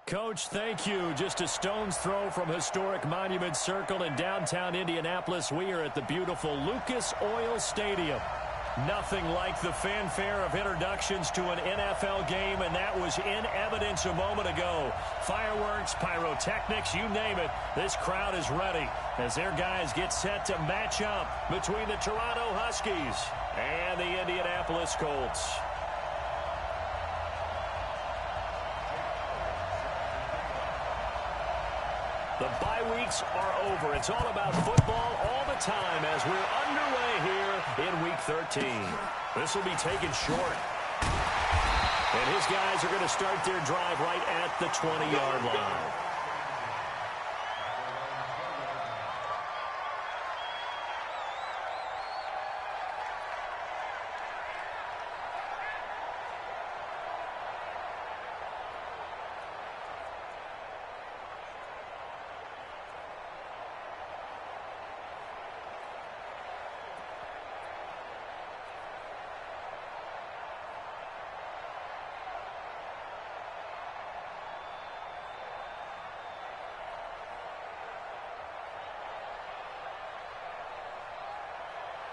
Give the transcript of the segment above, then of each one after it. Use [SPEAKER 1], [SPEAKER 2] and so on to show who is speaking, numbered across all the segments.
[SPEAKER 1] Coach, thank you. Just a stone's throw from historic Monument Circle in downtown Indianapolis. We are at the beautiful Lucas Oil Stadium. Nothing like the fanfare of introductions to an NFL game, and that was in evidence a moment ago. Fireworks, pyrotechnics, you name it. This crowd is ready as their guys get set to match up between the Toronto Huskies and the Indianapolis Colts. The bye weeks are over. It's all about football all the time as we're underway here in Week 13. This will be taken short. And his guys are going to start their drive right at the 20-yard line.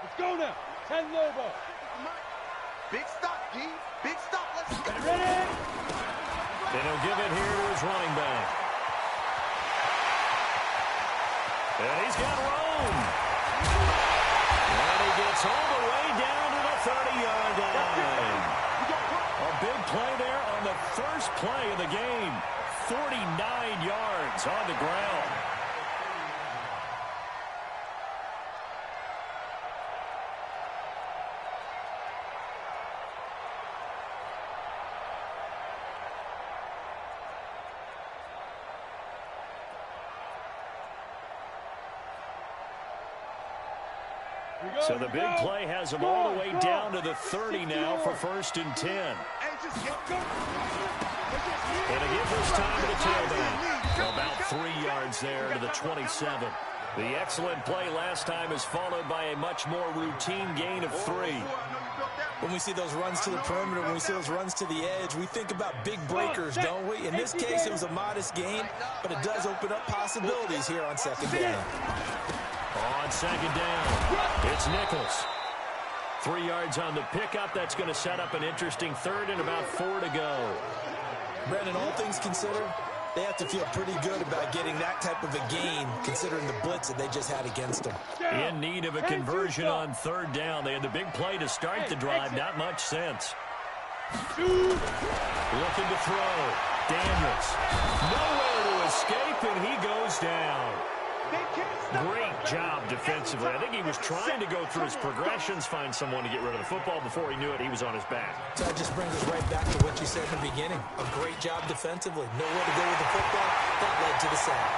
[SPEAKER 2] Let's go now. 10 Lobo.
[SPEAKER 3] Big stop, D. Big stop. Let's go.
[SPEAKER 2] Ready?
[SPEAKER 1] And he'll give it here to his running back. And he's got room. And he gets all the way down to the 30-yard line. A big play there on the first play of the game. 49 yards on the ground. So the big play has him all the way down to the 30 now for 1st and 10. And again this time to the tailback. About 3 yards there to the 27. The excellent play last time is followed by a much more routine gain of 3.
[SPEAKER 4] When we see those runs to the perimeter, when we see those runs to the edge, we think about big breakers, don't we? In this case, it was a modest gain, but it does open up possibilities here on 2nd down.
[SPEAKER 1] On 2nd down, it's Nichols. 3 yards on the pickup. That's going to set up an interesting 3rd and about 4 to go.
[SPEAKER 4] Brendan, all things considered, they have to feel pretty good about getting that type of a gain, considering the blitz that they just had against them.
[SPEAKER 1] In need of a conversion on 3rd down. They had the big play to start the drive. Not much sense. Looking to throw. Daniels. Nowhere to escape, and he goes down. Great job defensively. I think he was trying to go through his progressions, find someone to get rid of the football. Before he knew it, he was on his back.
[SPEAKER 4] So that just brings us right back to what you said in the beginning. A great job defensively. Nowhere to go with the football. That led to the sack.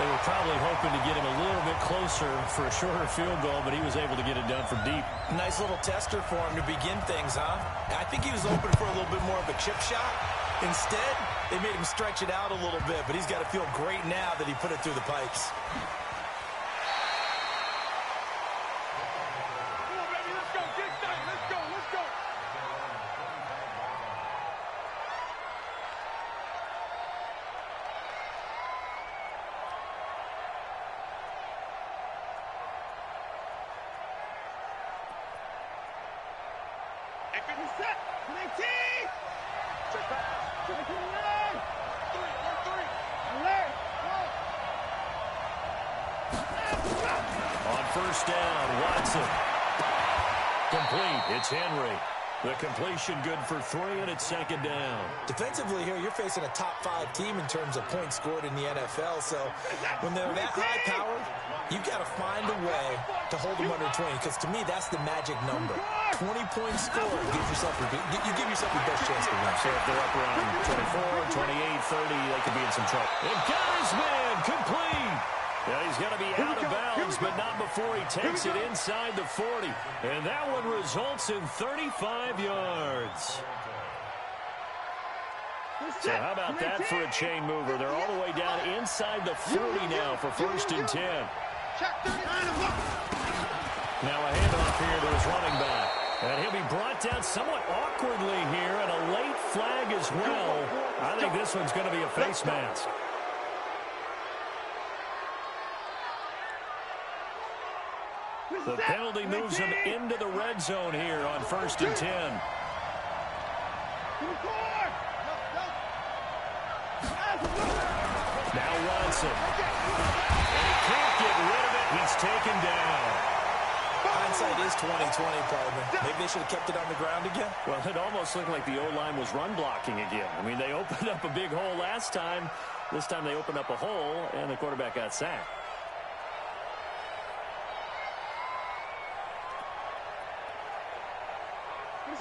[SPEAKER 1] They were probably hoping to get him a little bit closer for a shorter field goal, but he was able to get it done from deep.
[SPEAKER 4] Nice little tester for him to begin things, huh? I think he was open for a little bit more of a chip shot. Instead, they made him stretch it out a little bit, but he's got to feel great now that he put it through the pipes.
[SPEAKER 1] On 1st down, Watson. Complete. It's Henry. The completion good for 3, and it's 2nd down.
[SPEAKER 4] Defensively here, you're facing a top-5 team in terms of points scored in the NFL. So when they're that high-powered, you've got to find a way to hold them under 20. Because to me, that's the magic number. 20 points scored. You give yourself your best chance to win.
[SPEAKER 1] So if they're up around 24, 28, 30, they could be in some trouble. And got his man complete. Yeah, he's going to be out of bounds, but not before he takes it inside the 40. And that one results in 35 yards. So how about that for a chain mover? They're all the way down inside the 40 now for 1st and 10. Now a handoff here to his running back. And he'll be brought down somewhat awkwardly here, and a late flag as well. I think this one's going to be a face mask. The penalty moves him into the red zone here on 1st and 10. Now Watson. And he can't get rid of it. He's taken down.
[SPEAKER 4] Hindsight is 20/20, partner. Maybe they should have kept it on the ground again.
[SPEAKER 1] Well, it almost looked like the O-line was run blocking again. I mean, they opened up a big hole last time. This time they opened up a hole, and the quarterback got sacked.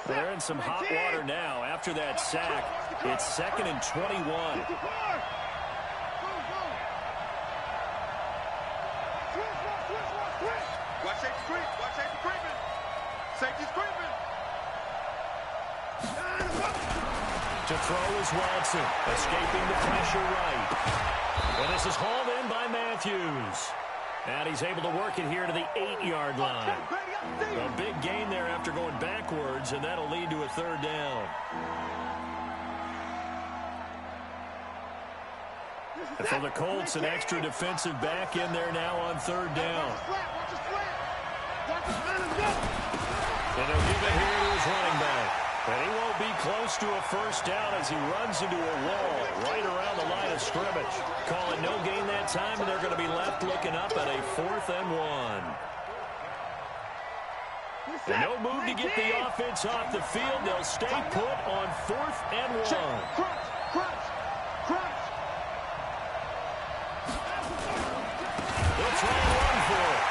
[SPEAKER 1] They're in some hot water now. After that sack, it's 2nd and 21.
[SPEAKER 3] Watch safety creep. Watch safety creeping. Safety's creeping.
[SPEAKER 1] To throw is Watson, escaping the pressure right. And this is hauled in by Matthews. And he's able to work it here to the 8-yard line. A big gain there after going backwards, and that'll lead to a 3rd down. And for the Colts, an extra defensive back in there now on 3rd down. And he'll give it here to his running back. And he won't be close to a 1st down as he runs into a wall right around the line of scrimmage. Call it no gain that time, and they're going to be left looking up at a 4th and 1. And no move to get the offense off the field. They'll stay put on 4th and 1. They'll try and run for it.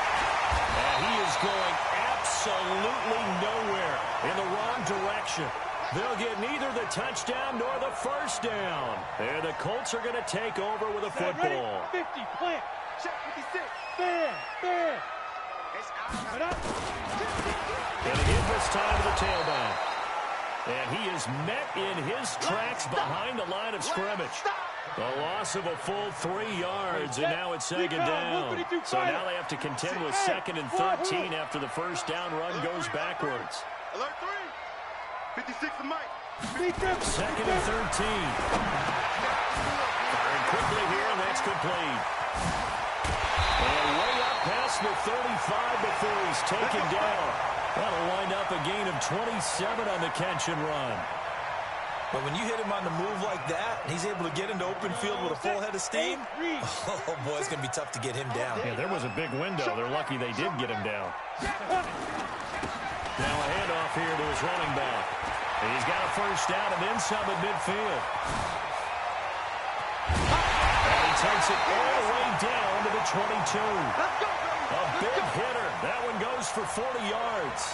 [SPEAKER 1] And he is going absolutely nowhere in the wrong direction. They'll get neither the touchdown nor the 1st down. And the Colts are going to take over with a football.
[SPEAKER 2] 50, plant.
[SPEAKER 3] Check 56.
[SPEAKER 2] Fair.
[SPEAKER 1] And again this time to the tailback. And he is met in his tracks behind the line of scrimmage. The loss of a full 3 yards, and now it's 2nd down. So now they have to contend with 2nd and 13 after the 1st down run goes backwards.
[SPEAKER 3] Alert 3. 56 to Mike.
[SPEAKER 1] 2nd and 13. Firing quickly here, and that's complete. And way up past the 35 before he's taken down. That'll wind up a gain of 27 on the catch and run.
[SPEAKER 4] But when you hit him on the move like that, and he's able to get into open field with a full head of steam, oh, boy, it's going to be tough to get him down.
[SPEAKER 1] Yeah, there was a big window. They're lucky they did get him down. Now a handoff here to his running back. And he's got a 1st down and then some at midfield. And he takes it all the way down to the 22. A big hitter. That one goes for 40 yards.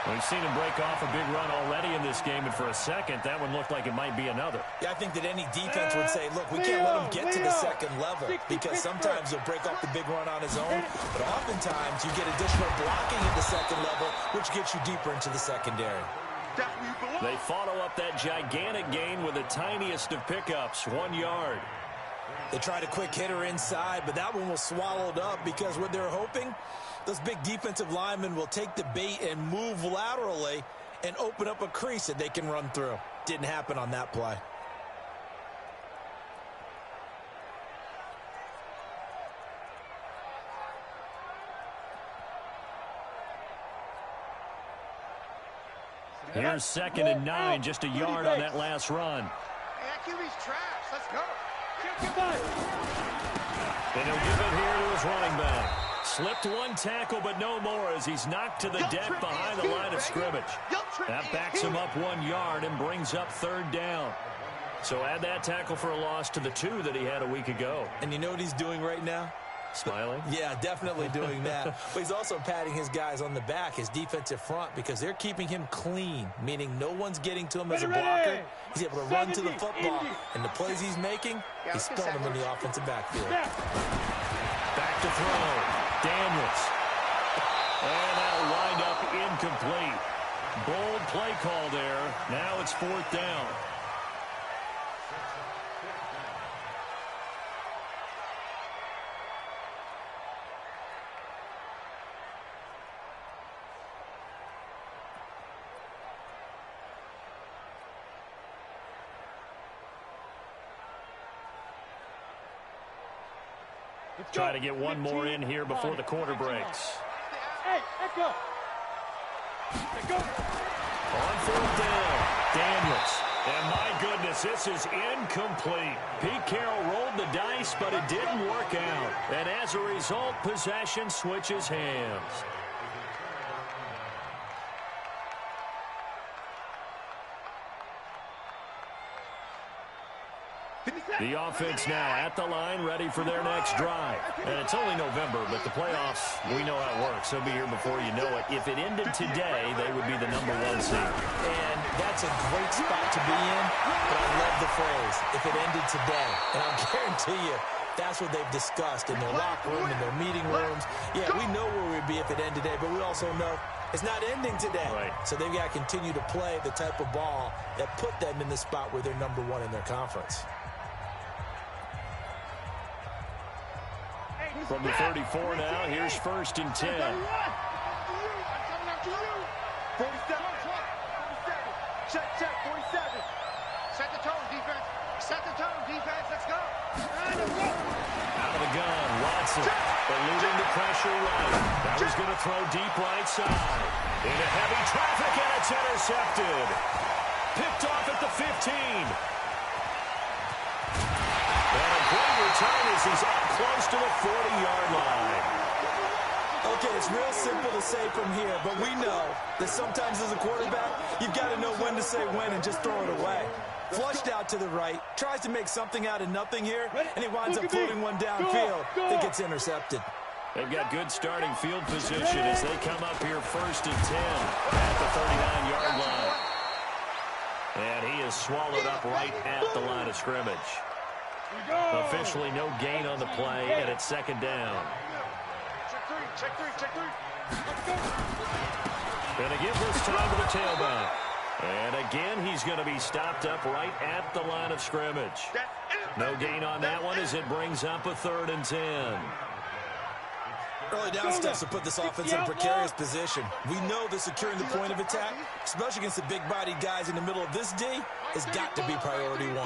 [SPEAKER 1] We've seen him break off a big run already in this game, and for a second, that one looked like it might be another.
[SPEAKER 4] Yeah, I think that any defense would say, look, we can't let him get to the 2nd level, because sometimes he'll break off the big run on his own, but oftentimes you get additional blocking at the 2nd level, which gets you deeper into the secondary.
[SPEAKER 1] They follow up that gigantic gain with the tiniest of pickups, 1 yard.
[SPEAKER 4] They tried a quick hitter inside, but that one was swallowed up because what they're hoping, those big defensive linemen will take the bait and move laterally and open up a crease that they can run through. Didn't happen on that play.
[SPEAKER 1] Here's 2nd and 9, just a yard on that last run.
[SPEAKER 3] Hey, that QB's trash. Let's go.
[SPEAKER 1] And he'll give it here to his running back. Slipped one tackle, but no more as he's knocked to the deck behind the line of scrimmage. That backs him up 1 yard and brings up 3rd down. So add that tackle for a loss to the 2 that he had a week ago.
[SPEAKER 4] And you know what he's doing right now?
[SPEAKER 1] Smiling?
[SPEAKER 4] Yeah, definitely doing that. But he's also patting his guys on the back, his defensive front, because they're keeping him clean, meaning no one's getting to him as a blocker. He's able to run to the football, and the plays he's making, he's spelling them in the offensive backfield.
[SPEAKER 1] Back to throw. Daniels. And that'll wind up incomplete. Bold play call there. Now it's 4th down. Try to get one more in here before the quarter breaks.
[SPEAKER 2] Hey, let go. Let go.
[SPEAKER 1] On fourth down, Daniels. And my goodness, this is incomplete. Pete Carroll rolled the dice, but it didn't work out. And as a result, possession switches hands. The offense now at the line, ready for their next drive. And it's only November, but the playoffs, we know how it works. They'll be here before you know it. If it ended today, they would be the #1 seed.
[SPEAKER 4] And that's a great spot to be in, but I love the phrase, if it ended today. And I'll guarantee you, that's what they've discussed in their locker room, in their meeting rooms. Yeah, we know where we'd be if it ended today, but we also know it's not ending today.
[SPEAKER 1] Right.
[SPEAKER 4] So they've got to continue to play the type of ball that put them in the spot where they're #1 in their conference.
[SPEAKER 1] From the 34 now, here's 1st and 10.
[SPEAKER 3] 47. Check, 47.
[SPEAKER 5] Set the tone, defense. Set the tone, defense. Let's go.
[SPEAKER 1] Out of the gun, Watson eluding the pressure right. That was going to throw deep right side. Into heavy traffic, and it's intercepted. Picked off at the 15. And a great return as he's up close to the 40-yard line.
[SPEAKER 4] Okay, it's real simple to say from here, but we know that sometimes as a quarterback, you've got to know when to say when and just throw it away. Flushed out to the right, tries to make something out of nothing here, and he winds up floating one downfield that gets intercepted.
[SPEAKER 1] They've got good starting field position as they come up here 1st and 10 at the 39-yard line. And he is swallowed up right at the line of scrimmage. Officially no gain on the play, and it's 2nd down.
[SPEAKER 5] Check three.
[SPEAKER 1] Gonna give this time to the tailback. And again, he's going to be stopped up right at the line of scrimmage. No gain on that one as it brings up a 3rd and 10.
[SPEAKER 4] Early down steps to put this offense in a precarious position. We know that securing the point of attack, especially against the big-bodied guys in the middle of this D, has got to be priority 1.
[SPEAKER 1] To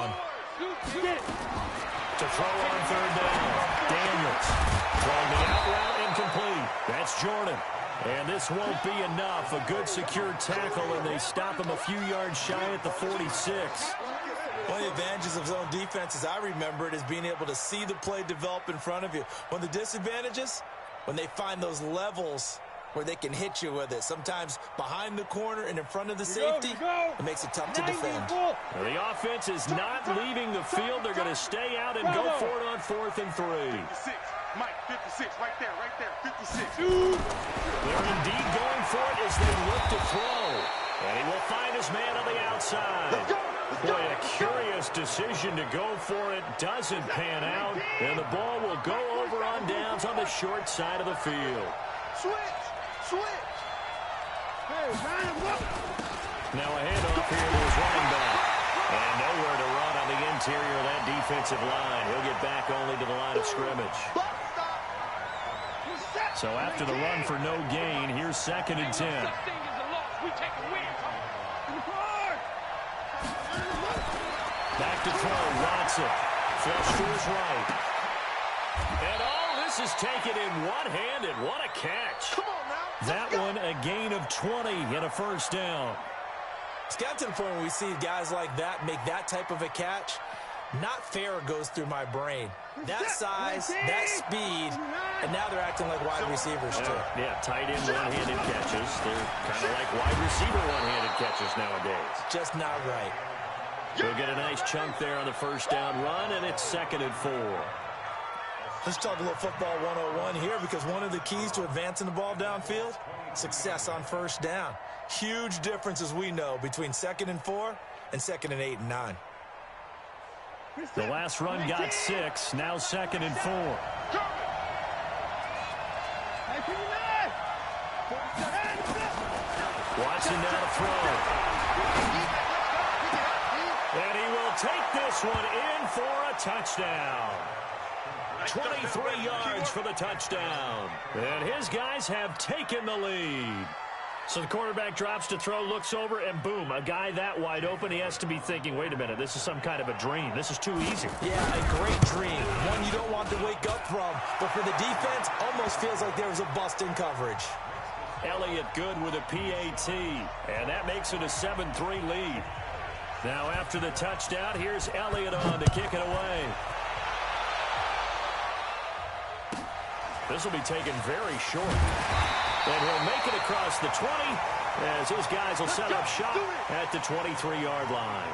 [SPEAKER 1] throw on 3rd down, Daniels. Throwing the out route incomplete. That's Jordan. And this won't be enough. A good secure tackle, and they stop him a few yards shy at the 46.
[SPEAKER 4] One of the advantages of zone defense, as I remember it, is being able to see the play develop in front of you. One of the disadvantages, when they find those levels where they can hit you with it. Sometimes behind the corner and in front of the safety, it makes it tough to defend.
[SPEAKER 1] Well, the offense is not leaving the field. They're going to stay out and go for it on 4th and 3.
[SPEAKER 3] 56. Mike, 56. Right there. 56.
[SPEAKER 1] They're indeed going for it as they look to throw. And he will find his man on the outside. Boy, a curious decision to go for it. Doesn't pan out. And the ball will go over on downs on the short side of the field.
[SPEAKER 3] Switch.
[SPEAKER 1] Now a handoff here to his running back. And nowhere to run on the interior of that defensive line. He'll get back only to the line of scrimmage. So after the run for no gain, here's 2nd and 10. Back to throw, Watson. Flush to his right. And all this is taken in one-handed. What a catch.
[SPEAKER 3] Come on now.
[SPEAKER 1] That one a gain of 20 and a 1st down.
[SPEAKER 4] It's got to the point where we see guys like that make that type of a catch. Not fair goes through my brain. That size, that speed, and now they're acting like wide receivers too.
[SPEAKER 1] Yeah, tight end one-handed catches. They're kind of like wide receiver one-handed catches nowadays.
[SPEAKER 4] Just not right.
[SPEAKER 1] We'll get a nice chunk there on the 1st down run, and it's 2nd and 4.
[SPEAKER 4] Let's talk a little football 101 here, because one of the keys to advancing the ball downfield, success on 1st down. Huge difference, as we know, between 2nd and 4 and 2nd and 8 and 9.
[SPEAKER 1] The last run got 6, now 2nd and 4. Watson now to throw. And he will take this one in for a touchdown. 23 yards for the touchdown. And his guys have taken the lead. So the quarterback drops to throw, looks over, and boom, a guy that wide open. He has to be thinking, wait a minute, this is some kind of a dream. This is too easy.
[SPEAKER 4] Yeah, a great dream. One you don't want to wake up from. But for the defense, almost feels like there was a bust in coverage.
[SPEAKER 1] Elliott good with a PAT, and that makes it a 7-3 lead. Now after the touchdown, here's Elliott on to kick it away. This will be taken very short. And he'll make it across the 20 as his guys will set up shop at the 23-yard line.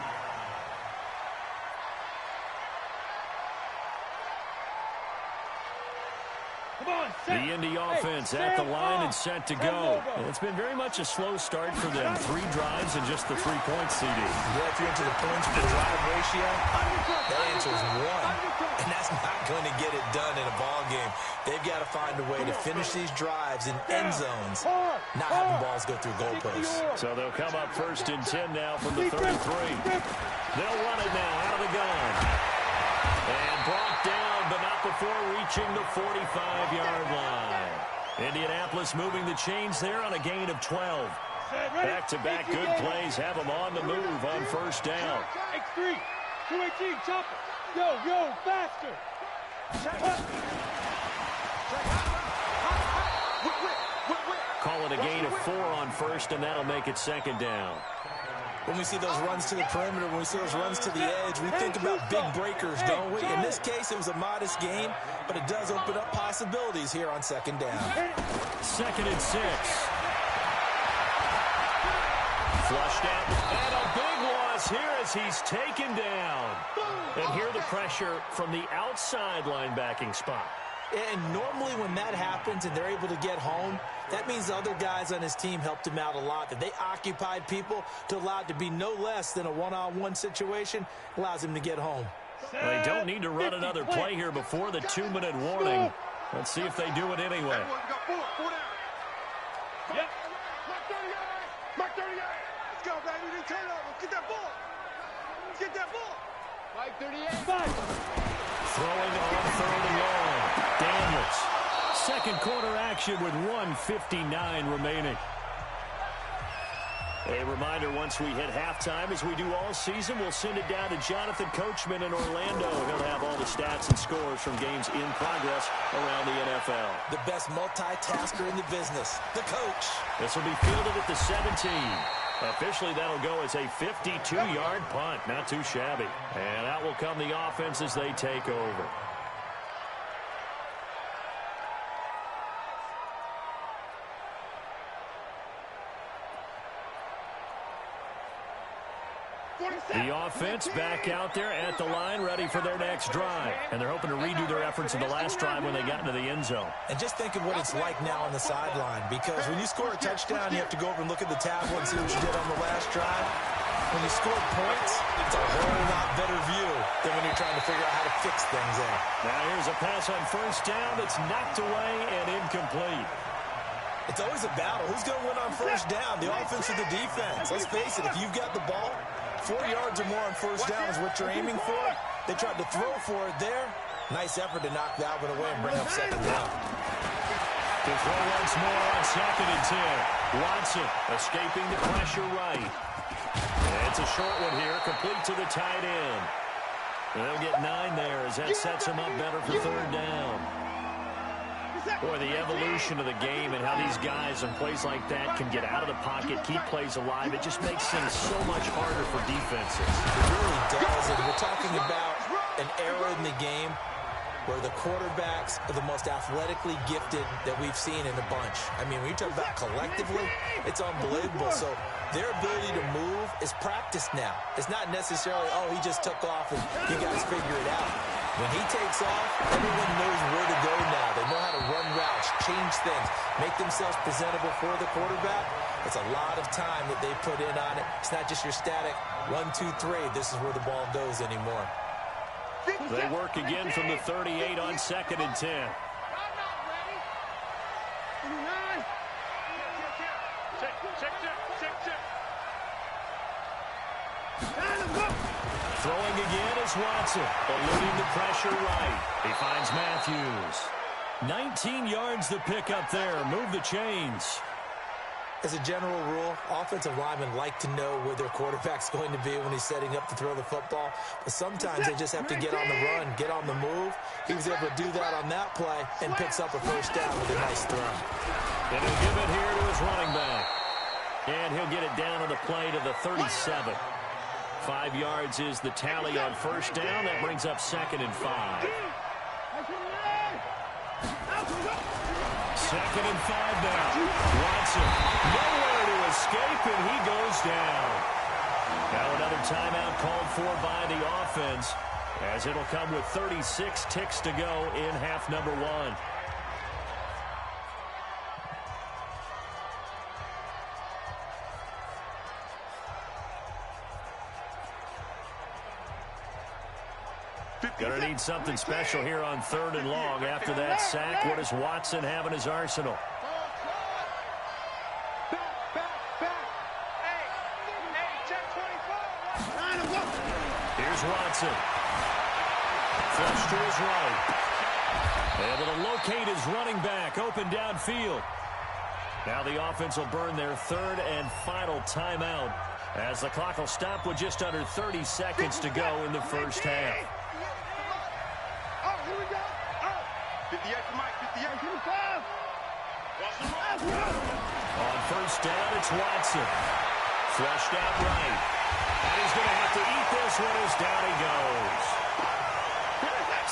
[SPEAKER 1] The Indy offense at the line and set to go. And it's been very much a slow start for them. 3 drives and just the 3-point CD.
[SPEAKER 4] Yeah, if you're into the points per drive ratio, that answer is 1. And that's not going to get it done in a ball game. They've got to find a way to finish these drives in end zones, not having balls go through goalposts.
[SPEAKER 1] So they'll come up 1st and 10 now from the 33. They'll run it now out of the gun. And brought down, but not before reaching the 45-yard line. Indianapolis moving the chains there on a gain of 12. Back-to-back good plays have them on the move on 1st down.
[SPEAKER 2] X3, 218, chopper. Yo, faster.
[SPEAKER 1] Call it a gain of 4 on 1st, and that'll make it 2nd down.
[SPEAKER 4] When we see those runs to the perimeter, when we see those runs to the edge, we think about big breakers, don't we? In this case, it was a modest game, but it does open up possibilities here on 2nd down.
[SPEAKER 1] 2nd and 6. Flushed out, and a big loss here as he's taken down. And here the pressure from the outside linebacking spot.
[SPEAKER 4] And normally when that happens and they're able to get home, that means the other guys on his team helped him out a lot, that they occupied people to allow it to be no less than a one-on-one situation, allows him to get home.
[SPEAKER 1] Well, they don't need to run another play here before the 2-minute warning. Let's see if they do it anyway.
[SPEAKER 2] Yep.
[SPEAKER 5] Mark 38. Let's go, baby. Let's turn over. Get that ball. Get that ball. Mike 38.
[SPEAKER 1] Throwing on 3rd and long. Daniels. 2nd quarter action with 1:59 remaining. A reminder, once we hit halftime, as we do all season, we'll send it down to Jonathan Coachman in Orlando. He'll have all the stats and scores from games in progress around the NFL.
[SPEAKER 4] The best multitasker in the business, the coach.
[SPEAKER 1] This will be fielded at the 17. Officially, that'll go as a 52-yard punt. Not too shabby. And out will come the offense as they take over. The offense back out there at the line, ready for their next drive. And they're hoping to redo their efforts in the last drive when they got into the end zone.
[SPEAKER 4] And just think of what it's like now on the sideline, because when you score a touchdown, you have to go over and look at the tablet and see what you did on the last drive. When you score points, it's a whole lot better view than when you're trying to figure out how to fix things there.
[SPEAKER 1] Now here's a pass on 1st down that's knocked away and incomplete.
[SPEAKER 4] It's always a battle. Who's going to win on 1st down, the offense or the defense? Let's face it, if you've got the ball, 4 yards or more on 1st down is what you're aiming for. They tried to throw for it there. Nice effort to knock that one away and bring up 2nd down.
[SPEAKER 1] To throw once more on 2nd and 10. Watson escaping the pressure right. It's a short one here, complete to the tight end. They'll get 9 there as that sets him up better for 3rd down. Boy, the evolution of the game and how these guys in plays like that can get out of the pocket, keep plays alive, it just makes things so much harder for defenses.
[SPEAKER 4] It really does, and we're talking about an era in the game where the quarterbacks are the most athletically gifted that we've seen in a bunch. I mean, when you talk about collectively, it's unbelievable. So their ability to move is practiced now. It's not necessarily, oh, he just took off and you guys figure it out. When he takes off, everyone knows where to go now. They know how to run routes, change things, make themselves presentable for the quarterback. It's a lot of time that they put in on it. It's not just your static 1, 2, 3. This is where the ball goes anymore.
[SPEAKER 1] They work again from the 38 on 2nd and 10. Throwing again is Watson, eluding the pressure right. He finds Matthews. 19 yards to pick up there. Move the chains.
[SPEAKER 4] As a general rule, offensive linemen like to know where their quarterback's going to be when he's setting up to throw the football. But sometimes they just have to get on the run, get on the move. He was able to do that on that play and picks up a first down with a nice throw.
[SPEAKER 1] And he'll give it here to his running back. And he'll get it down on the play to the 37. 5 yards is the tally on first down. That brings up 2nd and 5. 2nd and 5 now. Watson, nowhere to escape, and he goes down. Now another timeout called for by the offense, as it'll come with 36 ticks to go in half number 1. Gonna need something special here on 3rd and long. After that sack, what does Watson have in his arsenal? Here's Watson. Flush to his right. Able to locate his running back open downfield. Now the offense will burn their 3rd and final timeout, as the clock will stop with just under 30 seconds to go in the first half.
[SPEAKER 5] 58 to Mike, 58 to 5.
[SPEAKER 1] On first down, it's Watson. Flushed out right. And he's going to have to eat this one as down he goes.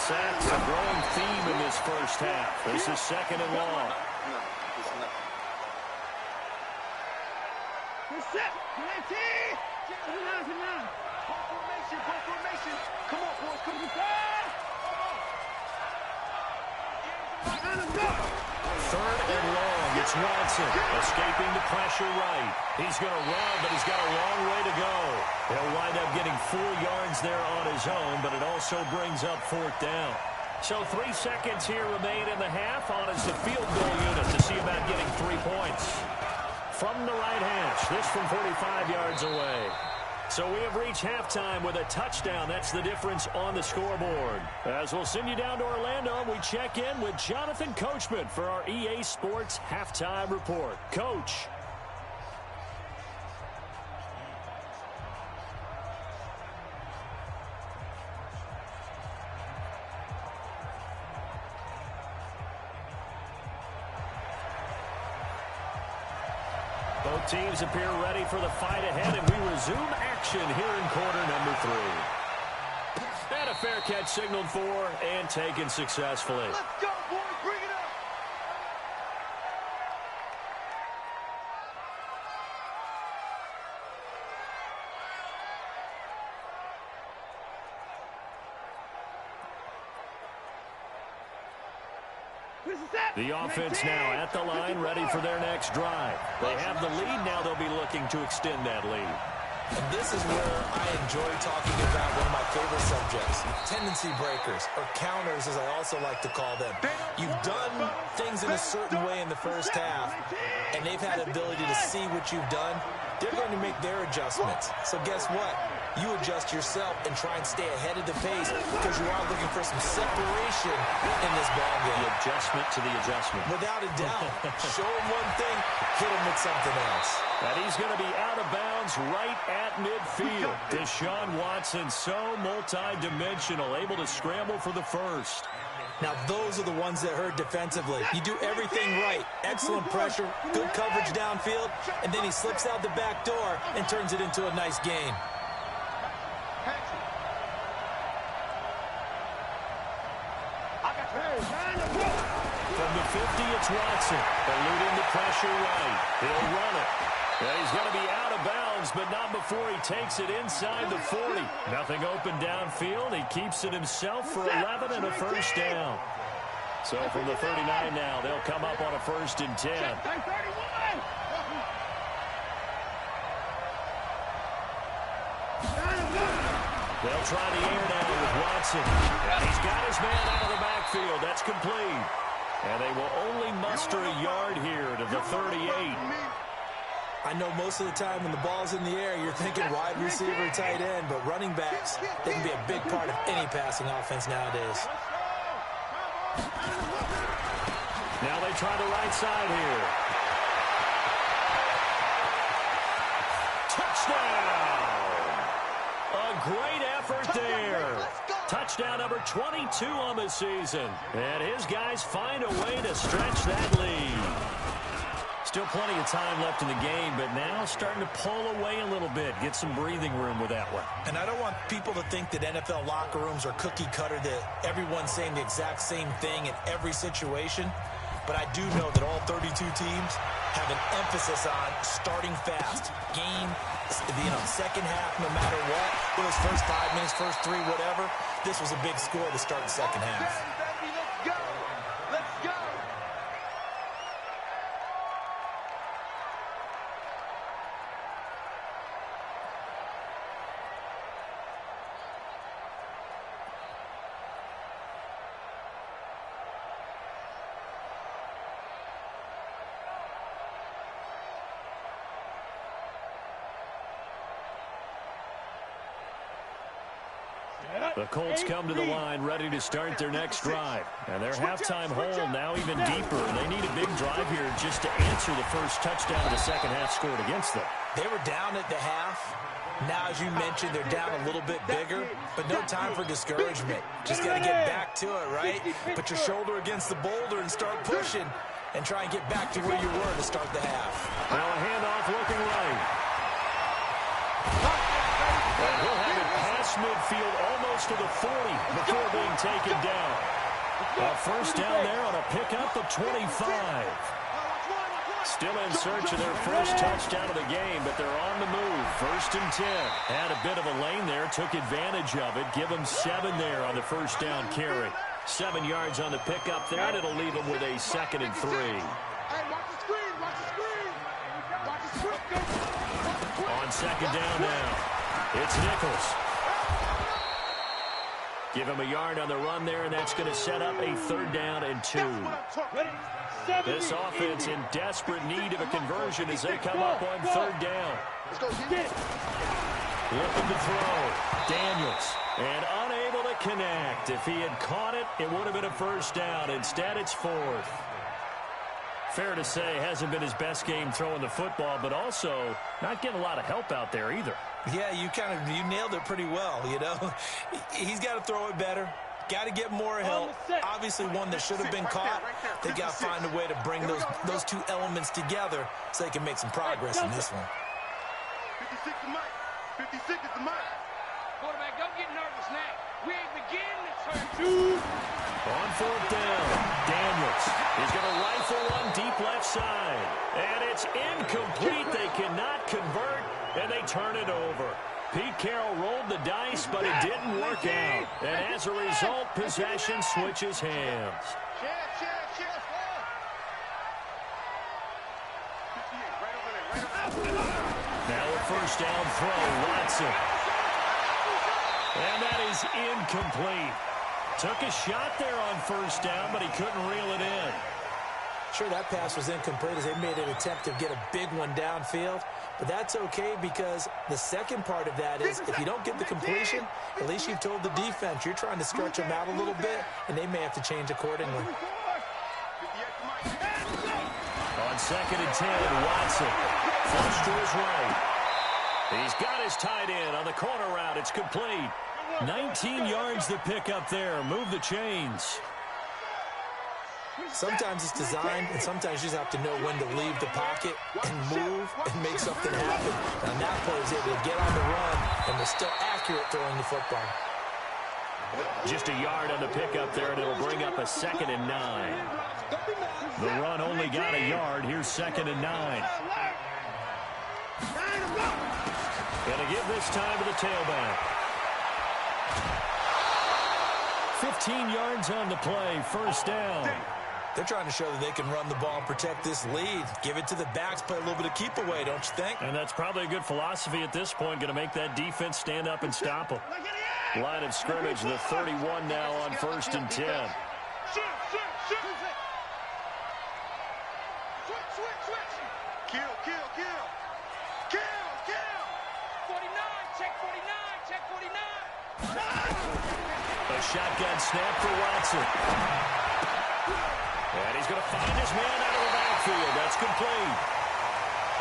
[SPEAKER 1] Sacks a growing theme in this first half. This is 2nd and long.
[SPEAKER 5] Formation. Come on, boys, come on.
[SPEAKER 1] 3rd and long. It's Watson escaping the pressure right. He's going to run, but he's got a long way to go. He'll wind up getting 4 yards there on his own, but it also brings up 4th down. So 3 seconds here remain in the half. On is the field goal unit to see about getting 3 points. From the right hash, this from 45 yards away. So we have reached halftime with a touchdown. That's the difference on the scoreboard. As we'll send you down to Orlando, we check in with Jonathan Coachman for our EA Sports Halftime Report. Coach. Both teams appear ready for the fight ahead, and we resume action here in quarter number 3. And a fair catch signaled for and taken successfully.
[SPEAKER 5] Let's go, boys. Bring it up.
[SPEAKER 1] The offense now at the line, ready for their next drive. They have the lead. Now they'll be looking to extend that lead.
[SPEAKER 4] And this is where I enjoy talking about one of my favorite subjects, tendency breakers, or counters as I also like to call them. You've done things in a certain way in the first half, and they've had the ability to see what you've done. They're going to make their adjustments. So guess what? You adjust yourself and try and stay ahead of the pace because you are looking for some separation in this ballgame.
[SPEAKER 1] The adjustment to the adjustment.
[SPEAKER 4] Without a doubt. Show him one thing, hit him with something else.
[SPEAKER 1] And he's going to be out of bounds right at midfield. Deshaun Watson, so multi-dimensional, able to scramble for the first.
[SPEAKER 4] Now, those are the ones that hurt defensively. You do everything right. Excellent pressure, good coverage downfield, and then he slips out the back door and turns it into a nice gain.
[SPEAKER 1] From the 50, it's Watson. Eluding the pressure right. He'll run it. And he's going to be out of bounds, but not before he takes it inside the 40. Nothing open downfield. He keeps it himself for 11 and a first down. So from the 39 now, they'll come up on a 1st and 10. They'll try the air now with Watson. And he's got his man out of the backfield. That's complete. And they will only muster a yard here to the 38.
[SPEAKER 4] I know most of the time when the ball's in the air, you're thinking wide receiver, tight end, but running backs, they can be a big part of any passing offense nowadays.
[SPEAKER 1] Now they try the right side here. great effort there. Touchdown number 22 on the season. And his guys find a way to stretch that lead. Still plenty of time left in the game, but now starting to pull away a little bit. Get some breathing room with that one.
[SPEAKER 4] And I don't want people to think that NFL locker rooms are cookie cutter, that everyone's saying the exact same thing in every situation. But I do know that all 32 teams have an emphasis on starting fast. Game, second half, no matter what. It was first 5 minutes, first 3, whatever. This was a big score to start the second half.
[SPEAKER 5] Let's go. Let's go.
[SPEAKER 1] The Colts come to the line ready to start their next drive. And their halftime hole now even deeper. They need a big drive here just to answer the first touchdown of the second half scored against them.
[SPEAKER 4] They were down at the half. Now, as you mentioned, they're down a little bit bigger, but no time for discouragement. Just got to get back to it, right? Put your shoulder against the boulder and start pushing and try and get back to where you were to start the half.
[SPEAKER 1] Now a handoff looking right. And he'll have it past midfield almost to the 40 before being taken down. A first down there on a pickup of 25. Still in search of their first touchdown of the game, but they're on the move. First and 10. Had a bit of a lane there, took advantage of it. Give them 7 there on the first down carry. 7 yards on the pickup there, and it'll leave them with a 2nd and 3.
[SPEAKER 5] Hey, watch the screen, watch the screen. Watch the screen.
[SPEAKER 1] On second down now, it's Nichols. Give him a yard on the run there, and that's going to set up a 3rd down and 2. This offense in desperate need of a conversion as they come up on 3rd down. Looking to throw. Daniels. And unable to connect. If he had caught it, it would have been a first down. Instead, it's 4th. Fair to say, hasn't been his best game throwing the football, but also not getting a lot of help out there either.
[SPEAKER 4] Yeah, you nailed it pretty well, you know. He's got to throw it better. Got to get more help. Obviously, one that should have been caught. They got to find a way to bring those two elements together so they can make some progress in this one.
[SPEAKER 5] 56 is Mike. 56 is the Mike.
[SPEAKER 2] Quarterback, don't get nervous now. We ain't beginning to turn.
[SPEAKER 1] On 4th down, Daniels. He's going to rifle one deep left side. And it's incomplete. They cannot convert, and they turn it over. Pete Carroll rolled the dice, but it didn't work out. And as a result, possession switches hands. Now a first down throw, Watson. And that is incomplete. Took a shot there on first down, but he couldn't reel it in.
[SPEAKER 4] Sure, that pass was incomplete as they made an attempt to get a big one downfield. But that's okay because the second part of that is if you don't get the completion, at least you've told the defense you're trying to stretch them out a little bit, and they may have to change accordingly.
[SPEAKER 1] On 2nd and 10, Watson. Flush to his right. He's got his tight end on the corner route. It's complete. 19 yards to pick up there. Move the chains.
[SPEAKER 4] Sometimes it's designed, and sometimes you just have to know when to leave the pocket and move and make something happen. And that player is able to get on the run, and they're still accurate throwing the football.
[SPEAKER 1] Just a yard on the pickup there, and it'll bring up a 2nd and 9. The run only got a yard. Here's 2nd and 9. Gonna give this time to the tailback. 15 yards on the play. First down.
[SPEAKER 4] They're trying to show that they can run the ball and protect this lead. Give it to the backs, play a little bit of keep away, don't you think?
[SPEAKER 1] And that's probably a good philosophy at this point. Going to make that defense stand up and stop them. Line of scrimmage, the 31 now on 1st and 10.
[SPEAKER 5] Kill.
[SPEAKER 2] 49, check 49, check 49.
[SPEAKER 1] A shotgun snap for Watson. And he's going to find his man out of the backfield. That's complete.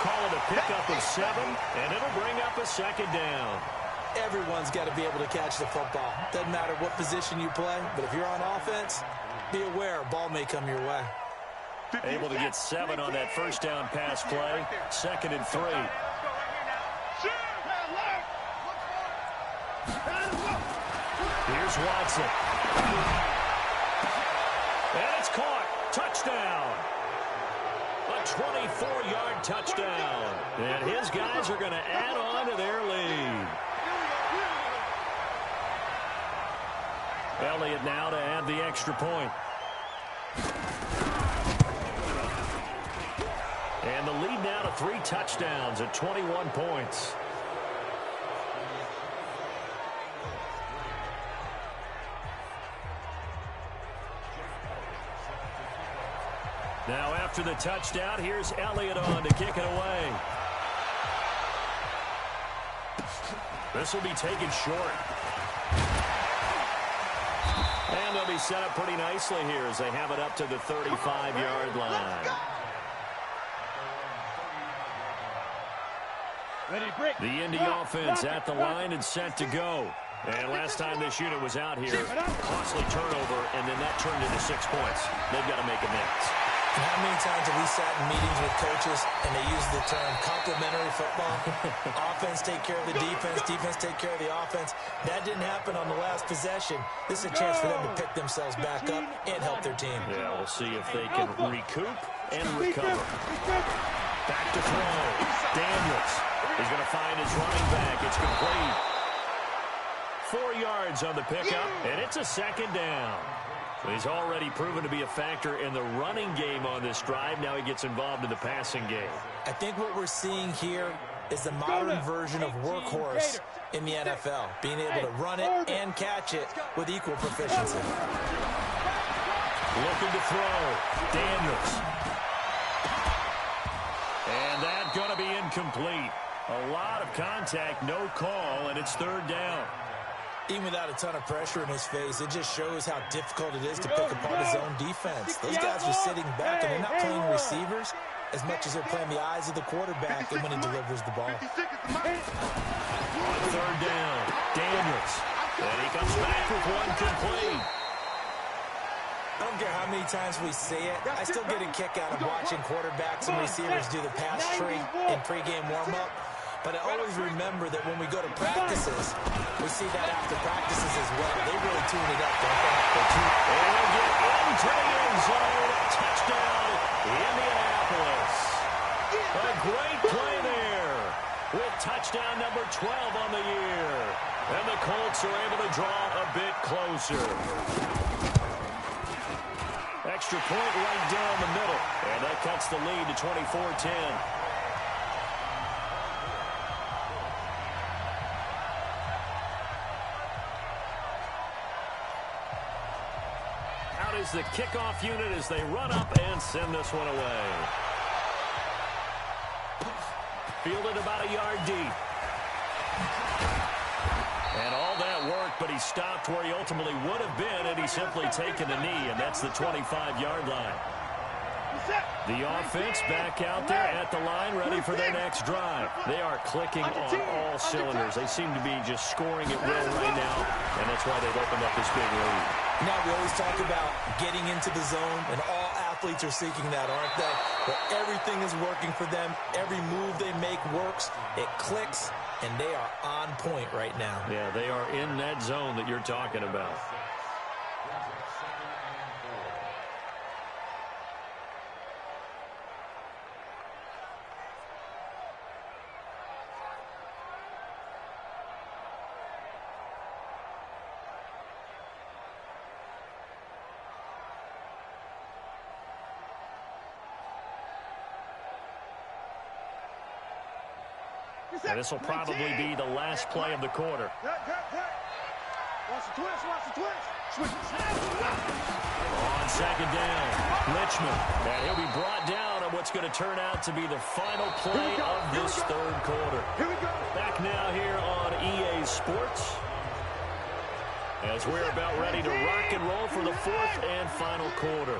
[SPEAKER 1] Call it a pickup of 7, and it'll bring up a 2nd down.
[SPEAKER 4] Everyone's got to be able to catch the football. Doesn't matter what position you play, but if you're on offense, be aware a ball may come your way.
[SPEAKER 1] Able to get 7 on that first down pass play. 2nd and 3. Here's Watson. And it's caught. Touchdown. A 24-yard touchdown. And his guys are going to add on to their lead. Elliott now to add the extra point. And the lead now to 3 touchdowns at 21 points. Now after the touchdown, here's Elliott on to kick it away. This will be taken short. And they'll be set up pretty nicely here as they have it up to the 35-yard line. The Indy offense at the line and set to go. And last time this unit was out here, costly turnover, and then that turned into 6 points. They've got to make amends.
[SPEAKER 4] And how many times have we sat in meetings with coaches and they use the term complementary football? Offense take care of the defense, defense take care of the offense. That didn't happen on the last possession. This is a chance for them to pick themselves back up and help their team.
[SPEAKER 1] Yeah, we'll see if they can recoup and recover. Back to throw. Daniels. He's going to find his running back. It's complete. 4 yards on the pickup, and it's a 2nd down. He's already proven to be a factor in the running game on this drive. Now he gets involved in the passing game.
[SPEAKER 4] I think what we're seeing here is the modern version of workhorse in the NFL, being able to run it and catch it with equal proficiency.
[SPEAKER 1] Looking to throw. Daniels. And that's going to be incomplete. A lot of contact, no call, and it's 3rd down.
[SPEAKER 4] Even without a ton of pressure in his face, it just shows how difficult it is to pick apart his own defense. Those guys are sitting back, and they're not playing receivers as much as they're playing the eyes of the quarterback and when he delivers the ball.
[SPEAKER 1] On 3rd down, Daniels. And he comes back with one complete.
[SPEAKER 4] I don't care how many times we say it, I still get a kick out of watching quarterbacks and receivers do the pass tree in pregame warm-up. But I always remember that when we go to practices, we see that after practices as well. They really tune it up, don't they?
[SPEAKER 1] And they'll get into the end zone. Touchdown, Indianapolis. A great play there with touchdown number 12 on the year. And the Colts are able to draw a bit closer. Extra point right down the middle. And that cuts the lead to 24-10. Is the kickoff unit as they run up and send this one away. Fielded about a yard deep. And all that work, but he stopped where he ultimately would have been, and he's simply taken a knee, and that's the 25-yard line. The offense back out there at the line, ready for their next drive. They are clicking on all cylinders. They seem to be just scoring at will right now, and that's why they've opened up this big lead.
[SPEAKER 4] Now, we always talk about getting into the zone, and all athletes are seeking that, aren't they? But everything is working for them. Every move they make works. It clicks, and they are on point right now.
[SPEAKER 1] Yeah, they are in that zone that you're talking about. And this will probably be the last play of the quarter.
[SPEAKER 5] Watch the twist, watch the twist.
[SPEAKER 1] On 2nd down, Richmond. And he'll be brought down on what's going to turn out to be the final play of this 3rd quarter.
[SPEAKER 5] Here we go.
[SPEAKER 1] Back now here on EA Sports, as we're about ready to rock and roll for the 4th and final quarter.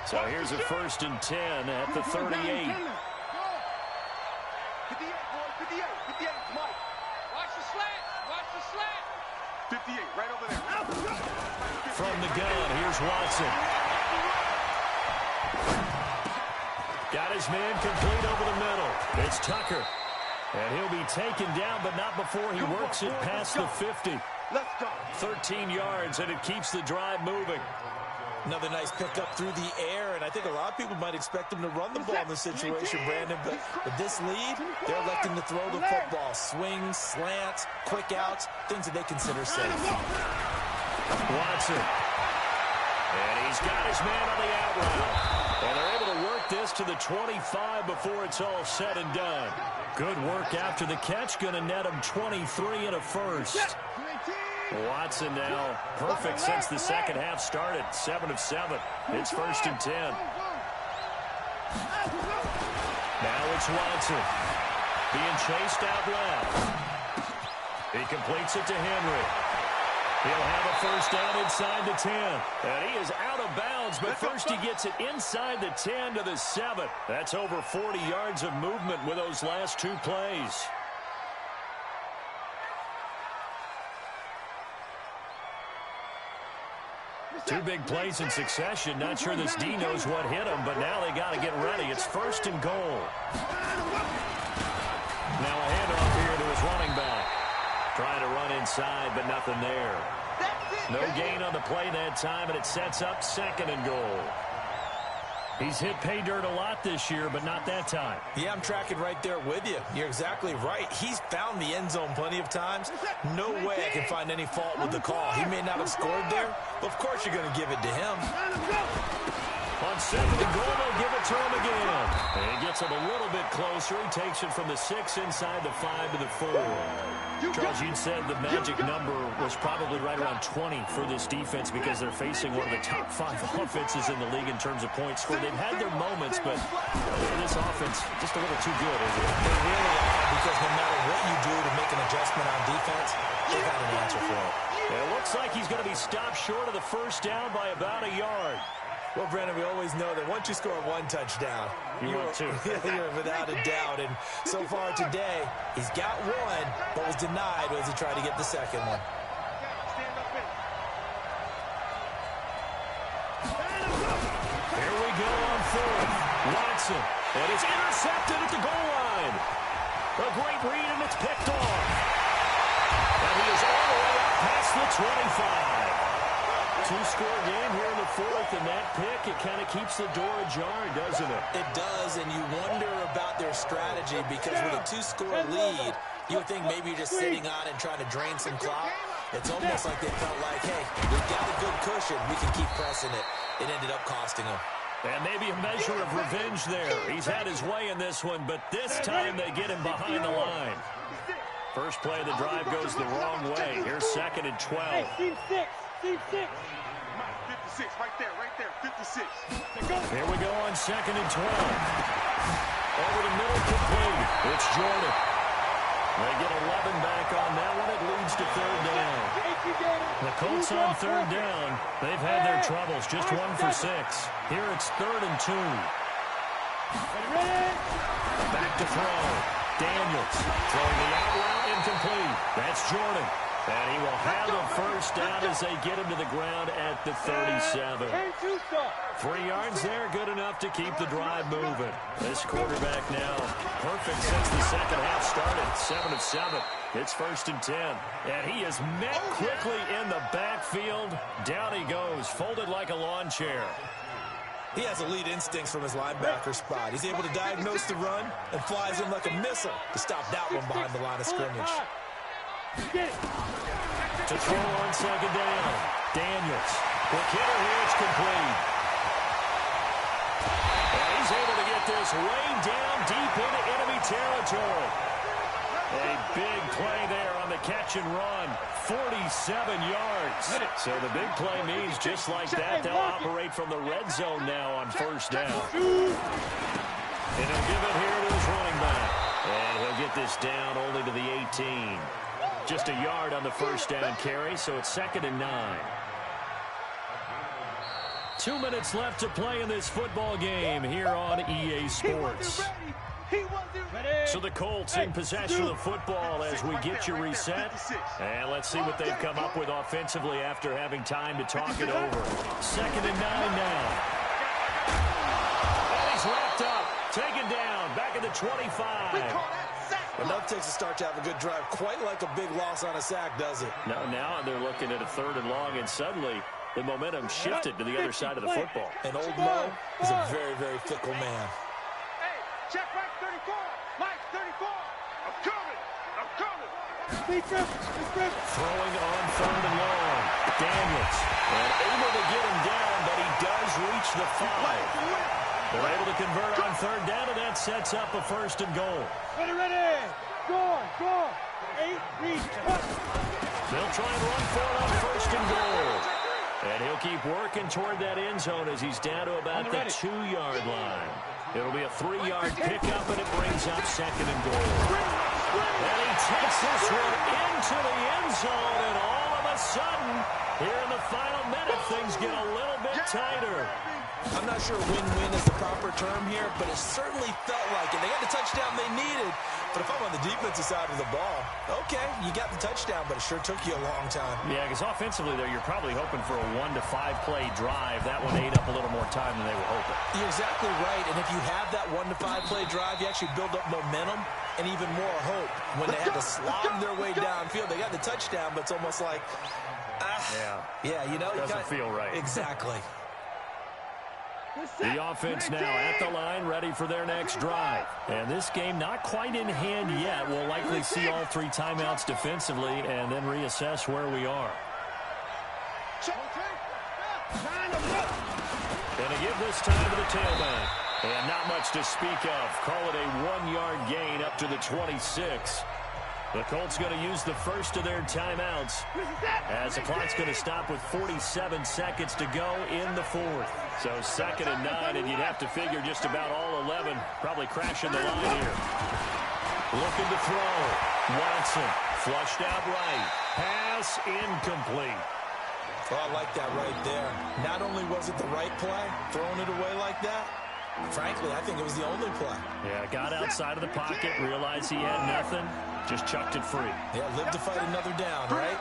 [SPEAKER 1] So here's a 1st and 10 at the 38.
[SPEAKER 2] 58, Mike. Watch the slant. Watch slap.
[SPEAKER 5] 58, right over there.
[SPEAKER 1] From the gun, here's Watson. Got his man complete over the middle. It's Tucker. And he'll be taken down, but not before he works it past the 50.
[SPEAKER 3] Let's go.
[SPEAKER 1] 13 yards, and it keeps the drive moving.
[SPEAKER 4] Another nice pickup through the air, and I think a lot of people might expect him to run the ball in this situation, Brandon. But with this lead, they're electing to throw the football. Swings, slants, quick outs, things that they consider safe.
[SPEAKER 1] Watson. And he's got his man on the out route. And they're able to work this to the 25 before it's all said and done. Good work after the catch. Going to net him 23 and a first. Watson now perfect since the second half started. 7 of 7. It's 1st and 10. Now it's Watson. Being chased out left. He completes it to Henry. He'll have a first down inside the 10. And he is out of bounds, but first he gets it inside the 10 to the 7. That's over 40 yards of movement with those last 2 plays. Two big plays in succession. Not sure this D knows what hit him, but now they got to get ready. It's 1st and goal. Now a handoff here to his running back. Trying to run inside, but nothing there. No gain on the play that time, and it sets up 2nd and goal. He's hit pay dirt a lot this year, but not that time.
[SPEAKER 4] Yeah, I'm tracking right there with you. You're exactly right. He's found the end zone plenty of times. No way I can find any fault with the call. He may not have scored there, but of course you're going to give it to him.
[SPEAKER 1] On 2nd and goal, they'll give it to him again. And he gets it a little bit closer. He takes it from the 6 inside the 5 to the 4. Charles, you'd said the magic number was probably right around 20 for this defense because they're facing one of the top 5 offenses in the league in terms of points scored. They've had their moments, but this offense just a little too good, isn't it?
[SPEAKER 4] They really are, because no matter what you do to make an adjustment on defense, they've got an answer for it.
[SPEAKER 1] It looks like he's going to be stopped short of the first down by about a yard.
[SPEAKER 4] Well, Brandon, we always know that once you score 1 touchdown,
[SPEAKER 1] you're
[SPEAKER 4] without a doubt. And so far today, he's got 1, but was denied as he tried to get the second one.
[SPEAKER 1] Here we go on 4th. Watson. And it's intercepted at the goal line. A great read, and it's picked off. And he is all the way up past the 25. 2-score game here in the 4th, and that pick, it kind of keeps the door ajar, doesn't it?
[SPEAKER 4] It does, and you wonder about their strategy, because with a 2-score lead, you would think maybe you're just sitting on and trying to drain some clock. It's almost like they felt like, hey, we've got a good cushion. We can keep pressing it. It ended up costing them.
[SPEAKER 1] And maybe a measure of revenge there. He's had his way in this one, but this time they get him behind the line. First play of the drive goes the wrong way. Here's 2nd and 12.
[SPEAKER 5] Team 6. 56, right there, 56.
[SPEAKER 1] Here we go on 2nd and 12. Over the middle, complete. It's Jordan. They get 11 back on that one. It leads to 3rd down. The Colts on 3rd down. They've had their troubles. Just 1 for 6. Here it's 3rd and 2. Back to throw. Daniels throwing the out route, incomplete. That's Jordan. And he will have the first down as they get him to the ground at the 37. 3 yards there, good enough to keep the drive moving. This quarterback now perfect since the second half started. 7 of 7. It's 1st and 10. And he is met quickly in the backfield. Down he goes, folded like a lawn chair.
[SPEAKER 4] He has elite instincts from his linebacker spot. He's able to diagnose the run and flies in like a missile to stop that one behind the line of scrimmage.
[SPEAKER 1] To throw on 2nd down. Daniels. Quick hitter here, it's complete. And he's able to get this way down deep into enemy territory. A big play there on the catch and run. 47 yards. So the big play means just like that, they'll operate from the red zone now on 1st down. And he'll give it here to his running back. And he'll get this down only to the 18. Just a yard on the first down carry, so it's 2nd and 9. 2 minutes left to play in this football game here on EA Sports. So the Colts in possession of the football as we get you reset. And let's see what they've come up with offensively after having time to talk it over. 2nd and 9 now. And he's wrapped up. Taken down. Back at the 25.
[SPEAKER 4] Enough takes a start to have a good drive. Quite like a big loss on a sack, does it?
[SPEAKER 1] No, now they're looking at a 3rd and long, and suddenly the momentum shifted to the other side of the football.
[SPEAKER 4] And old Mo is a very, very fickle man.
[SPEAKER 5] Hey, check Mike 34. Mike 34. I'm coming. I'm coming.
[SPEAKER 1] Throwing on 3rd and long. Daniels. And able to get him down, but he does reach the 5. They're able to convert on 3rd down, and that sets up a 1st and goal.
[SPEAKER 5] Ready. Score. 8, reach.
[SPEAKER 1] They'll try and run for it on 1st and goal. And he'll keep working toward that end zone as he's down to about the 2-yard line. It'll be a 3-yard pickup, and it brings up 2nd and goal. And he takes this one into the end zone, and all of a sudden, here in the final minute, things get a little bit tighter.
[SPEAKER 4] I'm not sure win-win is the proper term here, but it certainly felt like it. They got the touchdown they needed, but if I'm on the defensive side of the ball, okay, you got the touchdown, but it sure took you a long time.
[SPEAKER 1] Yeah, because offensively, there, you're probably hoping for a 1 to 5 play drive. That one ate up a little more time than they were hoping.
[SPEAKER 4] You're exactly right, and if you have that 1 to 5 play drive, you actually build up momentum and even more hope. When they had to slog their way downfield, they got the touchdown, but it's almost like, yeah, you know,
[SPEAKER 1] doesn't feel right.
[SPEAKER 4] Exactly.
[SPEAKER 1] The offense now at the line, ready for their next drive. And this game not quite in hand yet. We'll likely see all 3 timeouts defensively and then reassess where we are. Gonna give this time to the tailback. And not much to speak of. Call it a 1-yard gain up to the 26. The Colts going to use the first of their timeouts as the clock's going to stop with 47 seconds to go in the 4th. So 2nd and 9, and you'd have to figure just about all 11 probably crashing the line here. Looking to throw. Watson flushed out right. Pass incomplete.
[SPEAKER 4] Oh, I like that right there. Not only was it the right play, throwing it away like that, frankly, I think it was the only play.
[SPEAKER 1] Yeah, got outside of the pocket, realized he had nothing, just chucked it free.
[SPEAKER 4] Yeah, live to fight another down, right?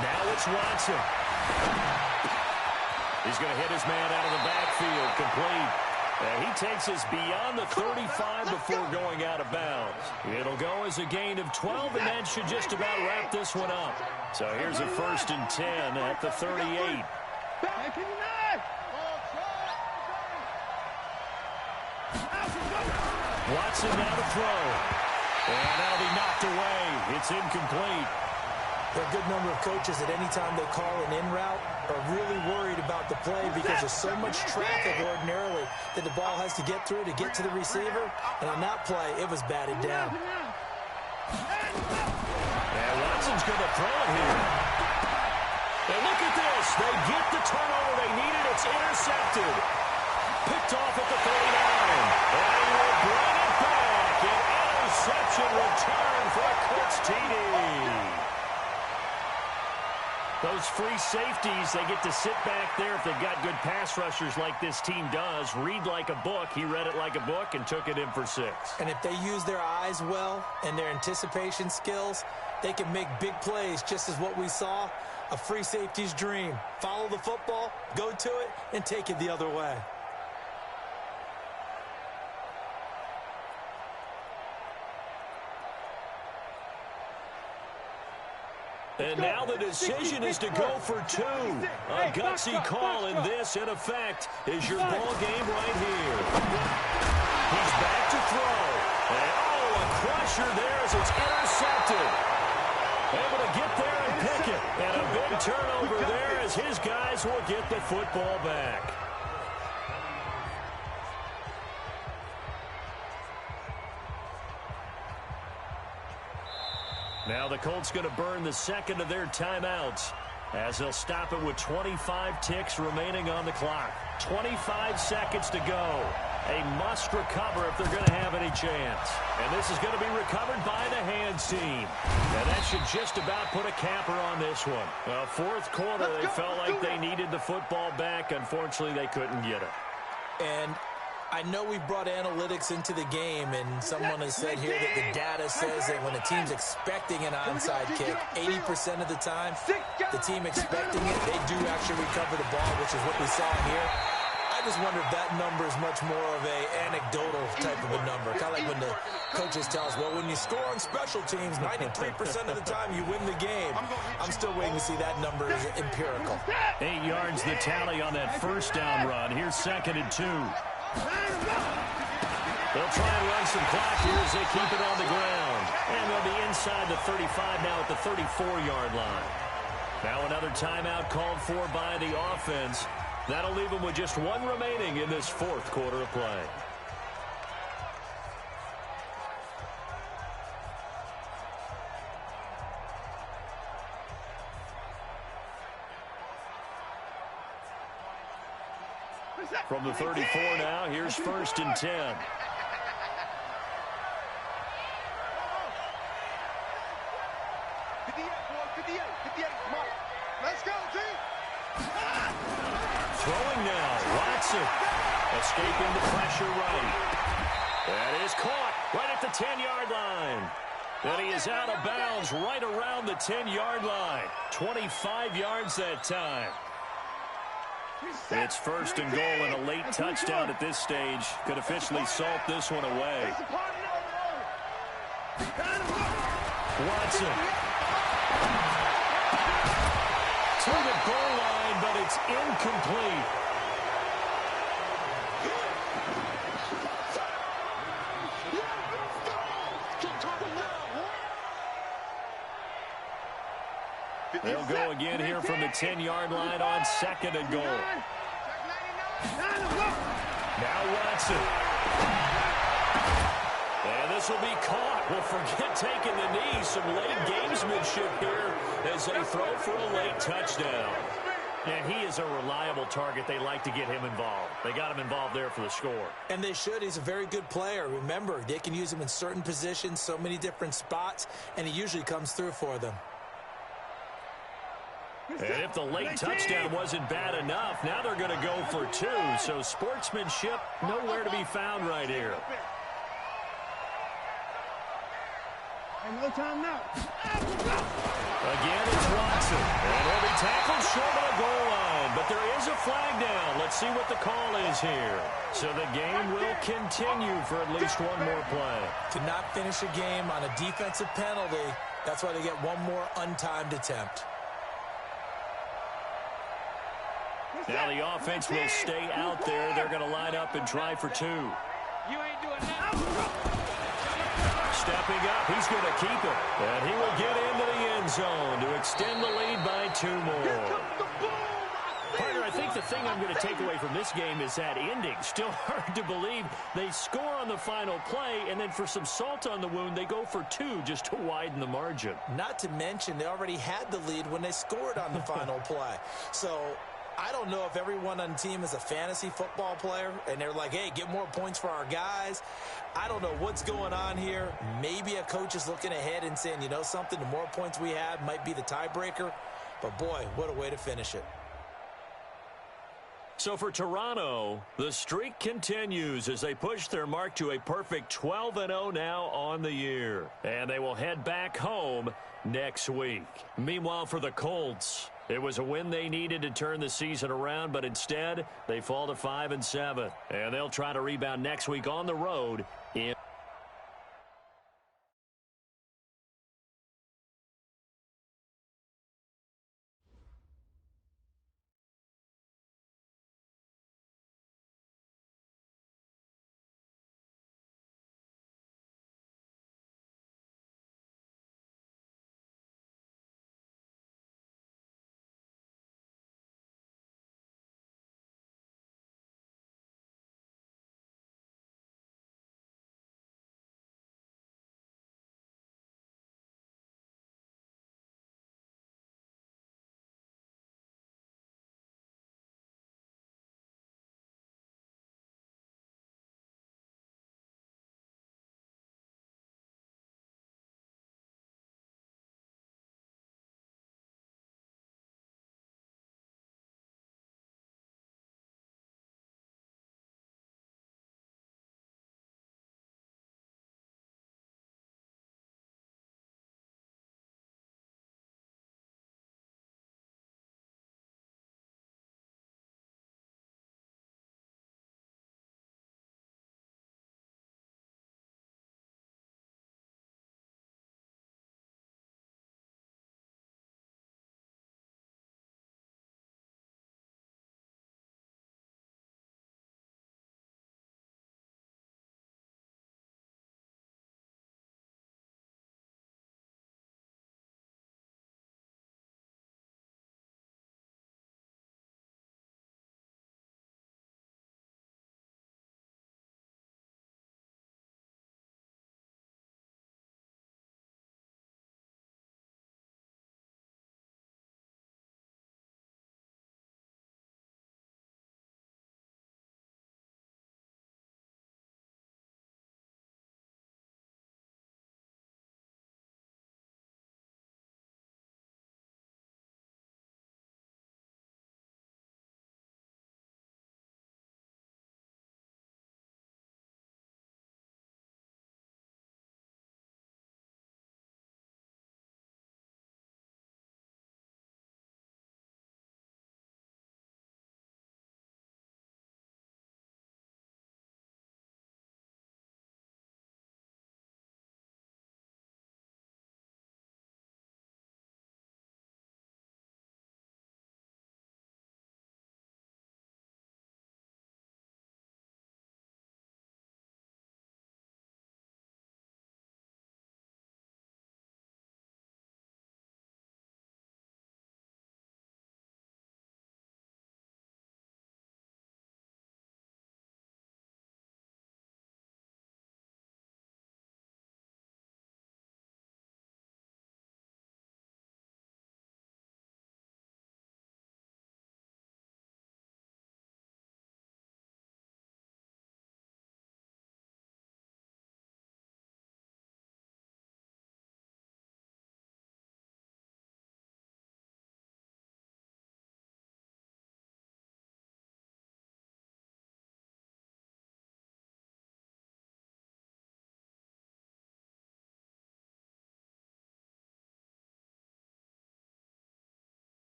[SPEAKER 1] Now it's Watson. He's going to hit his man out of the backfield, complete. He takes us beyond the 35 before going out of bounds. It'll go as a gain of 12, and that should just about wrap this one up. So here's a 1st and 10 at the 38. Watson now to throw. And that'll be knocked away. It's incomplete.
[SPEAKER 4] There are a good number of coaches that any time they call an in route are really worried about the play because there's so much traffic ordinarily that the ball has to get through to get to the receiver. And on that play, it was batted down.
[SPEAKER 1] And Watson's going to throw it here. And look at this. They get the turnover they needed. It's intercepted. Picked off at the 39. And he will bring it back. An interception return for a Colts TD. Those free safeties, they get to sit back there if they've got good pass rushers like this team does. Read like a book. He read it like a book and took it in for 6.
[SPEAKER 4] And if they use their eyes well and their anticipation skills, they can make big plays, just as what we saw. A free safety's dream. Follow the football, go to it, and take it the other way.
[SPEAKER 1] And now the decision is to go for 2. A gutsy call, and this, in effect, is your ball game right here. He's back to throw. And, a crusher there as it's intercepted. Able to get there and pick it. And a big turnover there as his guys will get the football back. Now the Colts going to burn the second of their timeouts as they'll stop it with 25 ticks remaining on the clock. 25 seconds to go. A must recover if they're going to have any chance. And this is going to be recovered by the hands team. And that should just about put a capper on this one. Well, 4th quarter, they felt like they needed the football back. Unfortunately, they couldn't get it.
[SPEAKER 4] And I know we've brought analytics into the game, and someone has said here that the data says that when a team's expecting an onside kick, 80% of the time, the team expecting it, they do actually recover the ball, which is what we saw here. I just wonder if that number is much more of a anecdotal type of a number. Kind of like when the coaches tell us, well, when you score on special teams, 93% of the time you win the game. I'm still waiting to see that number is empirical.
[SPEAKER 1] 8 yards the tally on that first down run. Here's 2nd and 2. They'll try and run some clock here as they keep it on the ground. And they'll be inside the 35 now at the 34-yard line. Now another timeout called for by the offense. That'll leave them with just 1 remaining in this 4th quarter of play. From the 34 now, here's 1st and 10.
[SPEAKER 5] Let's go, G!
[SPEAKER 1] Throwing now, Watson. Escaping the pressure right. That is caught right at the 10-yard line. And he is out of bounds right around the 10-yard line. 25 yards that time. It's 1st and goal, and a late touchdown at this stage could officially salt this one away. Watson. To the goal line, but it's incomplete. They'll go again here from the 10-yard line on 2nd and goal. Now Watson. And this will be caught. Well, forget taking the knee. Some late gamesmanship here as they throw for a late touchdown. And he is a reliable target. They like to get him involved. They got him involved there for the score.
[SPEAKER 4] And they should. He's a very good player. Remember, they can use him in certain positions, so many different spots, and he usually comes through for them.
[SPEAKER 1] And if the late touchdown wasn't bad enough, now they're going to go for 2. So sportsmanship nowhere to be found right here.
[SPEAKER 5] No time now.
[SPEAKER 1] Again, it's Watson. And he'll be tackled short of the goal line. But there is a flag down. Let's see what the call is here. So the game will continue for at least 1 more play.
[SPEAKER 4] To not finish a game on a defensive penalty, that's why they get 1 more untimed attempt.
[SPEAKER 1] Now the offense will stay out there. They're going to line up and try for 2.
[SPEAKER 2] You ain't doing that.
[SPEAKER 1] Stepping up, he's going to keep it. And he will get into the end zone to extend the lead by 2 more. Partner, I think the thing I'm going to take away from this game is that ending. Still hard to believe they score on the final play, and then for some salt on the wound, they go for 2 just to widen the margin.
[SPEAKER 4] Not to mention, they already had the lead when they scored on the final play. So I don't know if everyone on the team is a fantasy football player, and they're like, hey, get more points for our guys. I don't know what's going on here. Maybe a coach is looking ahead and saying, you know something, the more points we have might be the tiebreaker. But, boy, what a way to finish it.
[SPEAKER 1] So for Toronto, the streak continues as they push their mark to a perfect 12-0 now on the year. And they will head back home next week. Meanwhile, for the Colts, it was a win they needed to turn the season around, but instead they fall to 5-7. And they'll try to rebound next week on the road in